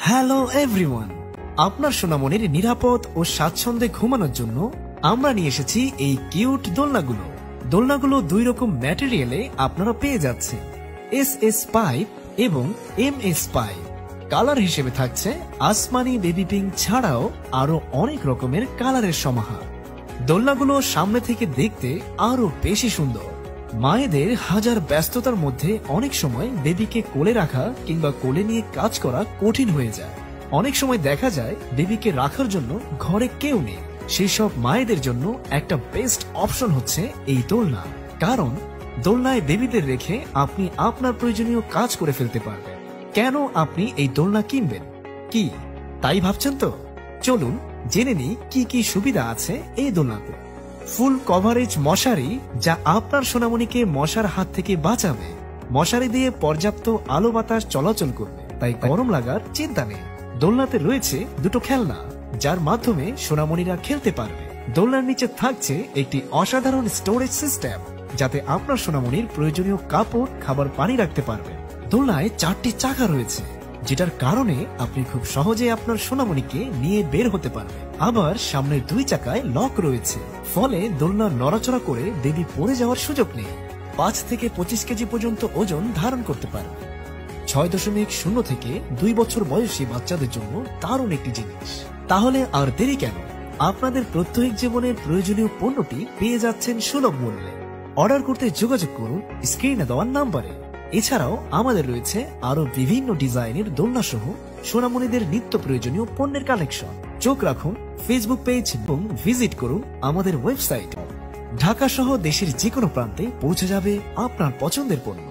Hello everyone, আপনার সোনামনির নিরাপদ ও স্বাচ্ছন্দ্যে ঘুমানোর জন্য আমরা নিয়ে এসেছি এই কিউট দোলনাগুলো। দোলনাগুলো দুই রকম ম্যাটেরিয়ালে আপনারা পেয়ে যাচ্ছেন, এস পাইপ এবং MS পাইপ। কালার হিসেবে থাকছে আসমানি, বেবি পিঙ্ক ছাড়াও আরো অনেক রকমের কালারের সমাহার। দোলনাগুলো সামনে থেকে দেখতে আরো বেশি সুন্দর। মায়েদের হাজার ব্যস্ততার মধ্যে অনেক সময় বেবিকে কোলে রাখা কিংবা কোলে নিয়ে কাজ করা কঠিন হয়ে যায়। অনেক সময় দেখা যায় বেবিকে রাখার জন্য ঘরে কেউ নেই। সেই সব মায়েদের জন্য একটা বেস্ট অপশন হচ্ছে এই দোলনা। কারণ দোলনায় বেবিদের রেখে আপনি আপনার প্রয়োজনীয় কাজ করে ফেলতে পারবেন। কেন আপনি এই দোলনা কিনবেন? কি তাই ভাবছেন তো? চলুন জেনে নিই কি কি সুবিধা আছে এই দোলনাতে। ফুল কভারেজ মশারি, যা আপনার সোনামণিকে মশার হাত থেকে বাঁচাবে। মশারি দিয়ে পর্যাপ্ত আলো বাতাস চলাচল করবে, তাই গরম লাগার চিন্তা নেই। দোলনাতে রয়েছে দুটো খেলনা, যার মাধ্যমে সোনামণিরা খেলতে পারবে। দোলনার নিচে থাকছে একটি অসাধারণ স্টোরেজ সিস্টেম, যাতে আপনার সোনামণির প্রয়োজনীয় কাপড়, খাবার, পানি রাখতে পারবে। দোলনায় 4টি চাকা রয়েছে, যেটার কারণে আপনি খুব সহজে আপনার সোনামণিকে নিয়ে বের হতে পারবেন। আবার সামনের 2 চাকায় লক রয়েছে, ফলে দোলনা নড়াচড়া করে বেবি পড়ে যাওয়ার সুযোগ নেই। 5 থেকে 25 কেজি পর্যন্ত ওজন ধারণ করতে পারবে। 6.0 থেকে 2 বছর বয়সী বাচ্চাদের জন্য দারুণ একটি জিনিস। তাহলে আর দেরি কেন? আপনাদের প্রত্যেক জীবনের প্রয়োজনীয় পণ্যটি পেয়ে যাচ্ছেন সুলভ মূল্যে। অর্ডার করতে যোগাযোগ করুন স্ক্রিনে দেওয়ার নাম্বারে। এছাড়াও আমাদের রয়েছে আরো বিভিন্ন ডিজাইনের দোলনা সহ সোনামণিদের নিত্য প্রয়োজনীয় পণ্যের কালেকশন। চোখ রাখুন ফেসবুক পেজ এবং ভিজিট করুন আমাদের ওয়েবসাইট। ঢাকা সহ দেশের যে কোনো প্রান্তে পৌঁছে যাবে আপনার পছন্দের পণ্য।